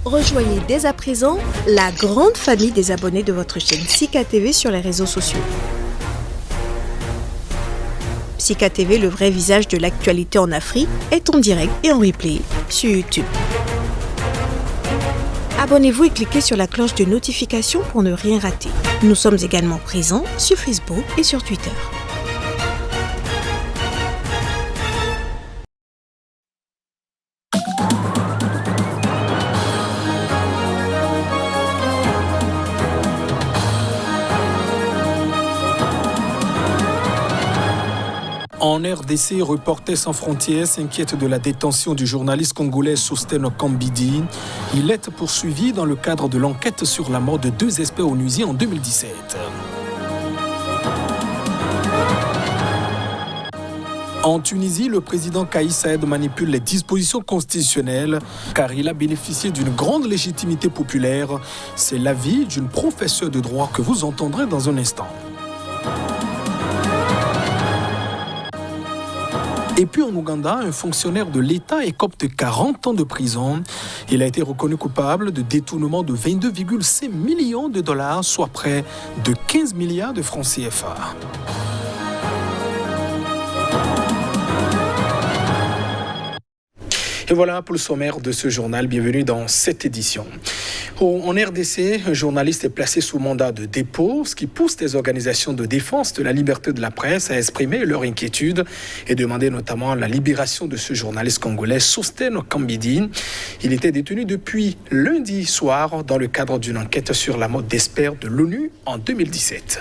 Rejoignez dès à présent la grande famille des abonnés de votre chaîne Sika TV sur les réseaux sociaux. Sika TV, le vrai visage de l'actualité en Afrique, est en direct et en replay sur YouTube. Abonnez-vous et cliquez sur la cloche de notification pour ne rien rater. Nous sommes également présents sur Facebook et sur Twitter. En RDC, Reporters sans frontières s'inquiète de la détention du journaliste congolais Sostène Kambidi. Il est poursuivi dans le cadre de l'enquête sur la mort de 2 experts onusiers en 2017. En Tunisie, le président Kais Saied manipule les dispositions constitutionnelles car il a bénéficié d'une grande légitimité populaire. C'est l'avis d'une professeure de droit que vous entendrez dans un instant. Et puis en Ouganda, un fonctionnaire de l'État écope 40 ans de prison. Il a été reconnu coupable de détournement de 22,5 millions de dollars, soit près de 15 milliards de francs CFA. Et voilà pour le sommaire de ce journal. Bienvenue dans cette édition. En RDC, un journaliste est placé sous mandat de dépôt, ce qui pousse les organisations de défense de la liberté de la presse à exprimer leur inquiétude et demander notamment la libération de ce journaliste congolais, Sostène Kambidi. Il était détenu depuis lundi soir dans le cadre d'une enquête sur la mort d'experts de l'ONU en 2017.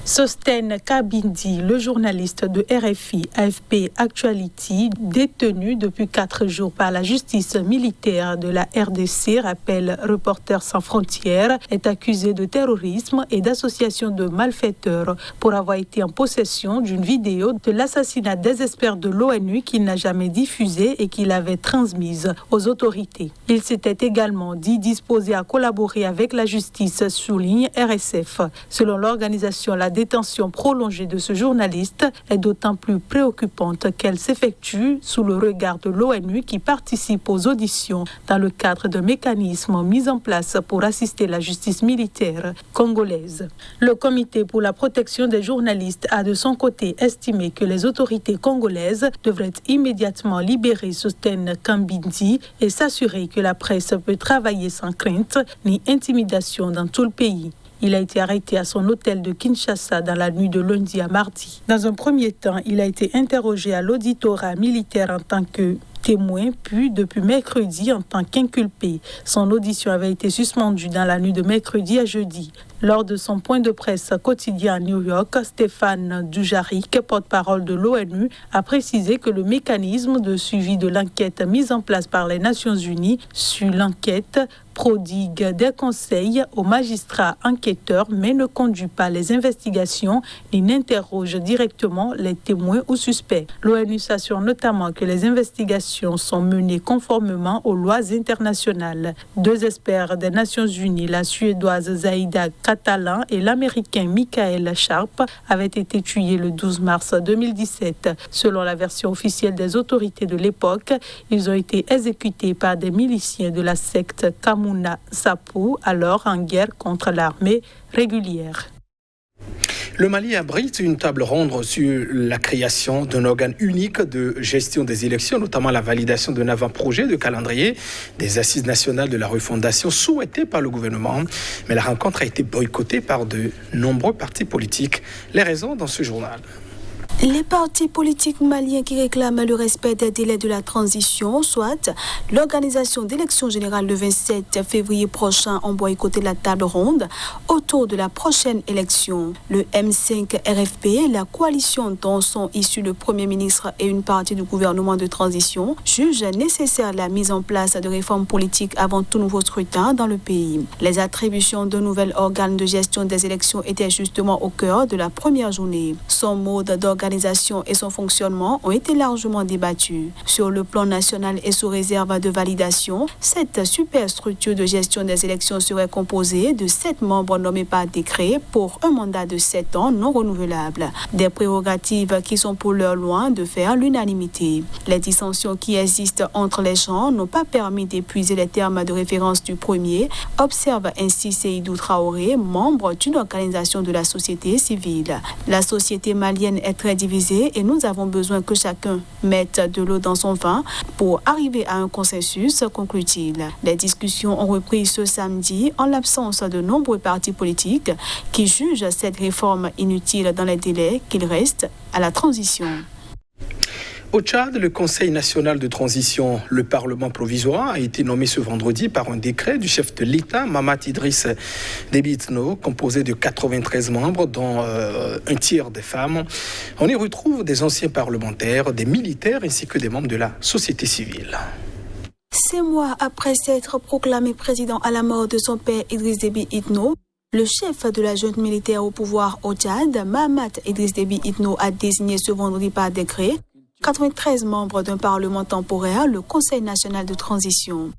Sostène Kambidi, le journaliste de RFI, AFP Actuality, détenu depuis 4 jours par la justice militaire de la RDC, rappelle Reporters sans frontières, est accusé de terrorisme et d'association de malfaiteurs pour avoir été en possession d'une vidéo de l'assassinat des experts de l'ONU qu'il n'a jamais diffusée et qu'il avait transmise aux autorités. Il s'était également dit disposé à collaborer avec la justice, souligne RSF. Selon l'organisation, la détention prolongée de ce journaliste est d'autant plus préoccupante qu'elle s'effectue sous le regard de l'ONU qui participe aux auditions dans le cadre de mécanismes mis en place pour assister la justice militaire congolaise. Le Comité pour la protection des journalistes a de son côté estimé que les autorités congolaises devraient immédiatement libérer Sostène Kambidi et s'assurer que la presse peut travailler sans crainte ni intimidation dans tout le pays. Il a été arrêté à son hôtel de Kinshasa dans la nuit de lundi à mardi. Dans un premier temps, il a été interrogé à l'auditorat militaire en tant que témoin, puis depuis mercredi en tant qu'inculpé. Son audition avait été suspendue dans la nuit de mercredi à jeudi. Lors de son point de presse quotidien à New York, Stéphane Dujarric, porte-parole de l'ONU, a précisé que le mécanisme de suivi de l'enquête mise en place par les Nations Unies sur l'enquête prodigue des conseils aux magistrats enquêteurs mais ne conduit pas les investigations ni n'interroge directement les témoins ou suspects. L'ONU s'assure notamment que les investigations sont menées conformément aux lois internationales. 2 experts des Nations Unies, la Suédoise Zaida Catalan et l'Américain Michael Sharp, avaient été tués le 12 mars 2017. Selon la version officielle des autorités de l'époque, ils ont été exécutés par des miliciens de la secte Kamuna Sapu, alors en guerre contre l'armée régulière. Le Mali abrite une table ronde sur la création d'un organe unique de gestion des élections, notamment la validation d'un avant-projet de calendrier des assises nationales de la refondation souhaitée par le gouvernement. Mais la rencontre a été boycottée par de nombreux partis politiques. Les raisons dans ce journal. Les partis politiques maliens qui réclament le respect des délais de la transition, soit l'organisation d'élections générales le 27 février prochain, ont boycotté la table ronde autour de la prochaine élection. Le M5 RFP, la coalition dont sont issus le Premier ministre et une partie du gouvernement de transition, juge nécessaire la mise en place de réformes politiques avant tout nouveau scrutin dans le pays. Les attributions d'un nouvel organe de gestion des élections étaient justement au cœur de la première journée. Son mode d'organisation l'organisation et son fonctionnement ont été largement débattus. Sur le plan national et sous réserve de validation, cette superstructure de gestion des élections serait composée de 7 membres nommés par décret pour un mandat de 7 ans non renouvelable. Des prérogatives qui sont pour l'heure loin de faire l'unanimité. Les dissensions qui existent entre les gens n'ont pas permis d'épuiser les termes de référence du premier, observe ainsi Seydou Traoré, membre d'une organisation de la société civile. La société malienne est très divisée et nous avons besoin que chacun mette de l'eau dans son vin pour arriver à un consensus, conclut-il. Les discussions ont repris ce samedi en l'absence de nombreux partis politiques qui jugent cette réforme inutile dans les délais qu'il reste à la transition. Au Tchad, le Conseil national de transition, le Parlement provisoire, a été nommé ce vendredi par un décret du chef de l'État, Mahamat Idriss Déby Itno, composé de 93 membres, dont un tiers des femmes. On y retrouve des anciens parlementaires, des militaires ainsi que des membres de la société civile. 6 mois après s'être proclamé président à la mort de son père Idriss Déby Itno, le chef de la junte militaire au pouvoir au Tchad, Mahamat Idriss Déby Itno, a désigné ce vendredi par décret 93 membres d'un parlement temporaire, le Conseil national de transition.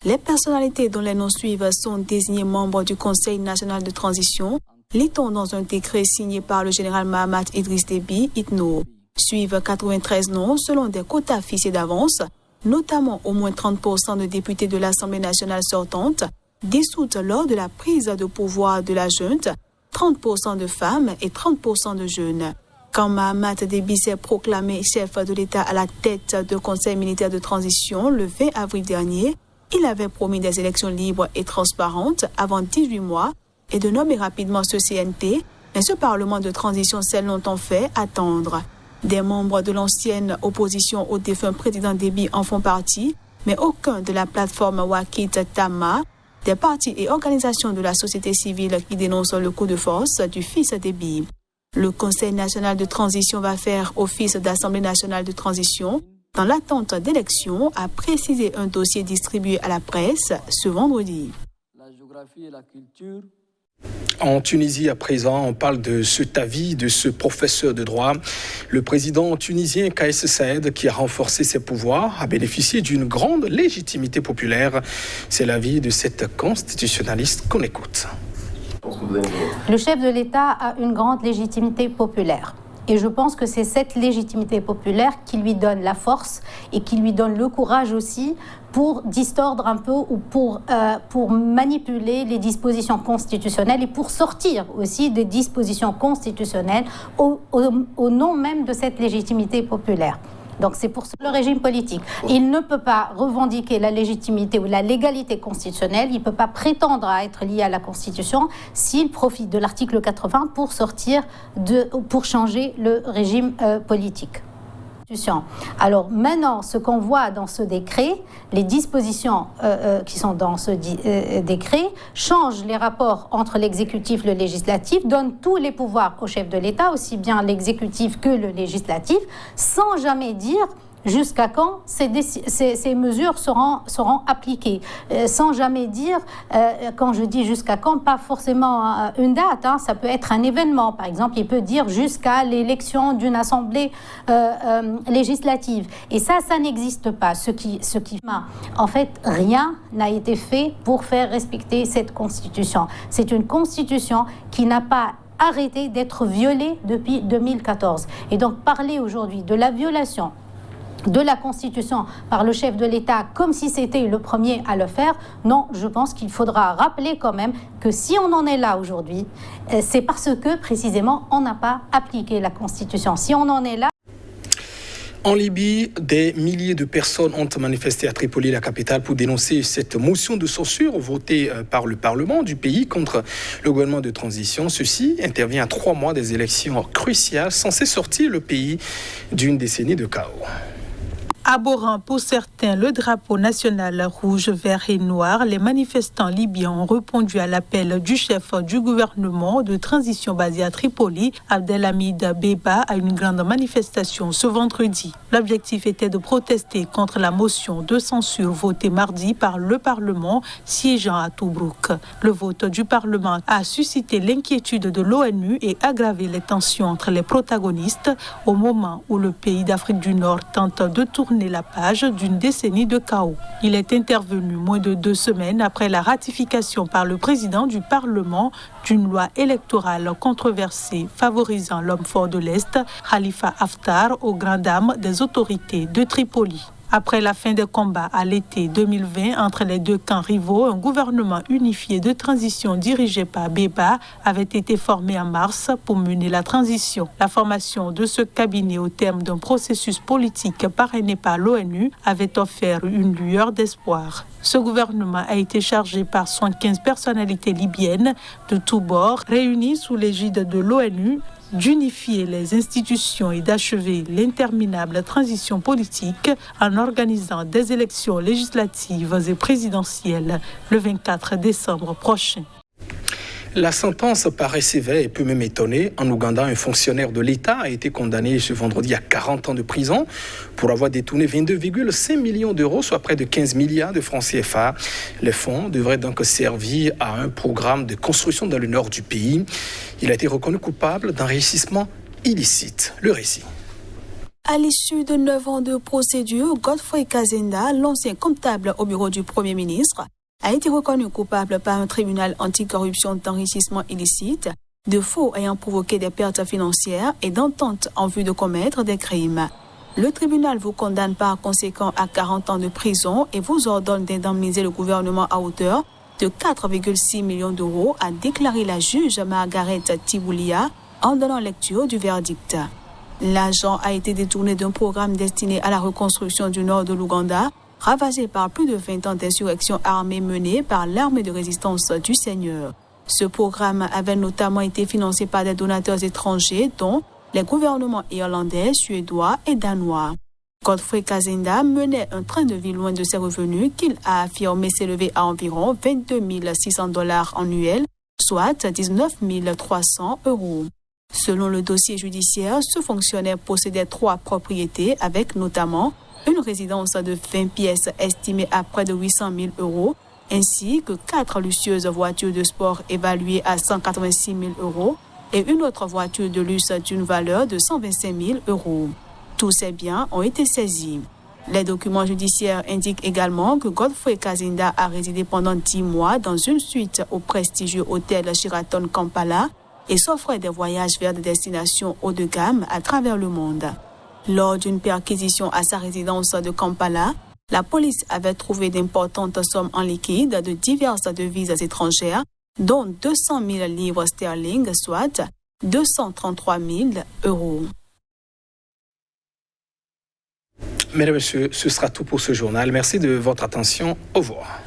Les personnalités dont les noms suivent sont désignés membres du Conseil national de transition, lit-on dans un décret signé par le général Mahamat Idriss Déby Itno. Suivent 93 noms selon des quotas fixés d'avance, notamment au moins 30% de députés de l'Assemblée nationale sortante, dissoute lors de la prise de pouvoir de la junte, 30% de femmes et 30% de jeunes. Quand Mahamat Déby s'est proclamé chef de l'État à la tête du Conseil militaire de transition le 20 avril dernier, il avait promis des élections libres et transparentes avant 18 mois et de nommer rapidement ce CNT, mais ce Parlement de transition s'est longtemps fait attendre. Des membres de l'ancienne opposition au défunt président Déby en font partie, mais aucun de la plateforme Wakit Tama, des partis et organisations de la société civile qui dénoncent le coup de force du fils Déby. Le Conseil national de transition va faire office d'Assemblée nationale de transition dans l'attente d'élections, a précisé un dossier distribué à la presse ce vendredi. La géographie et la culture. En Tunisie, à présent, on parle de cet avis de ce professeur de droit. Le président tunisien Kais Saïed, qui a renforcé ses pouvoirs, a bénéficié d'une grande légitimité populaire. C'est l'avis de cette constitutionnaliste qu'on écoute. Le chef de l'État a une grande légitimité populaire. Et je pense que c'est cette légitimité populaire qui lui donne la force et qui lui donne le courage aussi pour distordre un peu ou pour manipuler les dispositions constitutionnelles et pour sortir aussi des dispositions constitutionnelles au nom même de cette légitimité populaire. Donc c'est pour le régime politique. Il ne peut pas revendiquer la légitimité ou la légalité constitutionnelle, il ne peut pas prétendre à être lié à la Constitution s'il profite de l'article 80 pour changer le régime politique. Alors maintenant, ce qu'on voit dans ce décret, les dispositions qui sont dans ce décret changent les rapports entre l'exécutif et le législatif, donnent tous les pouvoirs au chef de l'État, aussi bien l'exécutif que le législatif, sans jamais dire jusqu'à quand ces mesures seront appliquées, sans jamais dire, quand je dis jusqu'à quand, pas forcément une date, ça peut être un événement. Par exemple, il peut dire jusqu'à l'élection d'une assemblée législative. Et ça n'existe pas. En fait, rien n'a été fait pour faire respecter cette constitution. C'est une constitution qui n'a pas arrêté d'être violée depuis 2014. Et donc, parler aujourd'hui de la violation de la Constitution par le chef de l'État comme si c'était le premier à le faire, non, je pense qu'il faudra rappeler quand même que si on en est là aujourd'hui, c'est parce que précisément on n'a pas appliqué la Constitution. Si on en est là... En Libye, des milliers de personnes ont manifesté à Tripoli, la capitale, pour dénoncer cette motion de censure votée par le Parlement du pays contre le gouvernement de transition. Ceci intervient à 3 mois des élections cruciales censées sortir le pays d'une décennie de chaos. Abhorrant pour certains le drapeau national rouge, vert et noir, les manifestants libyens ont répondu à l'appel du chef du gouvernement de transition basé à Tripoli, Abdelhamid Beba, à une grande manifestation ce vendredi. L'objectif était de protester contre la motion de censure votée mardi par le Parlement siégeant à Tobrouk. Le vote du Parlement a suscité l'inquiétude de l'ONU et aggravé les tensions entre les protagonistes au moment où le pays d'Afrique du Nord tente de tourner la page d'une décennie de chaos. Il est intervenu moins de 2 semaines après la ratification par le président du Parlement d'une loi électorale controversée favorisant l'homme fort de l'Est, Khalifa Haftar, aux grandes dames des autorités de Tripoli. Après la fin des combats à l'été 2020 entre les deux camps rivaux, un gouvernement unifié de transition dirigé par Beba avait été formé en mars pour mener la transition. La formation de ce cabinet au terme d'un processus politique parrainé par l'ONU avait offert une lueur d'espoir. Ce gouvernement a été chargé par 75 personnalités libyennes de tous bords, réunies sous l'égide de l'ONU, d'unifier les institutions et d'achever l'interminable transition politique en organisant des élections législatives et présidentielles le 24 décembre prochain. La sentence paraît sévère et peut même étonner. En Ouganda, un fonctionnaire de l'État a été condamné ce vendredi à 40 ans de prison pour avoir détourné 22,5 millions d'euros, soit près de 15 milliards de francs CFA. Les fonds devraient donc servir à un programme de construction dans le nord du pays. Il a été reconnu coupable d'enrichissement illicite. Le récit. À l'issue de 9 ans de procédure, Godfrey Kazenda, l'ancien comptable au bureau du Premier ministre, a été reconnu coupable par un tribunal anticorruption d'enrichissement illicite, de faux ayant provoqué des pertes financières et d'entente en vue de commettre des crimes. Le tribunal vous condamne par conséquent à 40 ans de prison et vous ordonne d'indemniser le gouvernement à hauteur de 4,6 millions d'euros, a déclaré la juge Margaret Tiboulia en donnant lecture du verdict. L'argent a été détourné d'un programme destiné à la reconstruction du nord de l'Ouganda, ravagé par plus de 20 ans d'insurrection armée menée par l'armée de résistance du Seigneur. Ce programme avait notamment été financé par des donateurs étrangers, dont les gouvernements irlandais, suédois et danois. Godfrey Kazenda menait un train de vie loin de ses revenus qu'il a affirmé s'élever à environ $22 600 annuels, soit 19 300 €. Selon le dossier judiciaire, ce fonctionnaire possédait 3 propriétés avec notamment une résidence de 20 pièces estimée à près de 800 000 €, ainsi que 4 luxueuses voitures de sport évaluées à 186 000 € et une autre voiture de luxe d'une valeur de 125 000 €. Tous ces biens ont été saisis. Les documents judiciaires indiquent également que Godfrey Kazenda a résidé pendant 10 mois dans une suite au prestigieux hôtel Sheraton Kampala et s'offrait des voyages vers des destinations haut de gamme à travers le monde. Lors d'une perquisition à sa résidence de Kampala, la police avait trouvé d'importantes sommes en liquide de diverses devises étrangères, dont 200 000 livres sterling, soit 233 000 €. Mesdames et messieurs, ce sera tout pour ce journal. Merci de votre attention. Au revoir.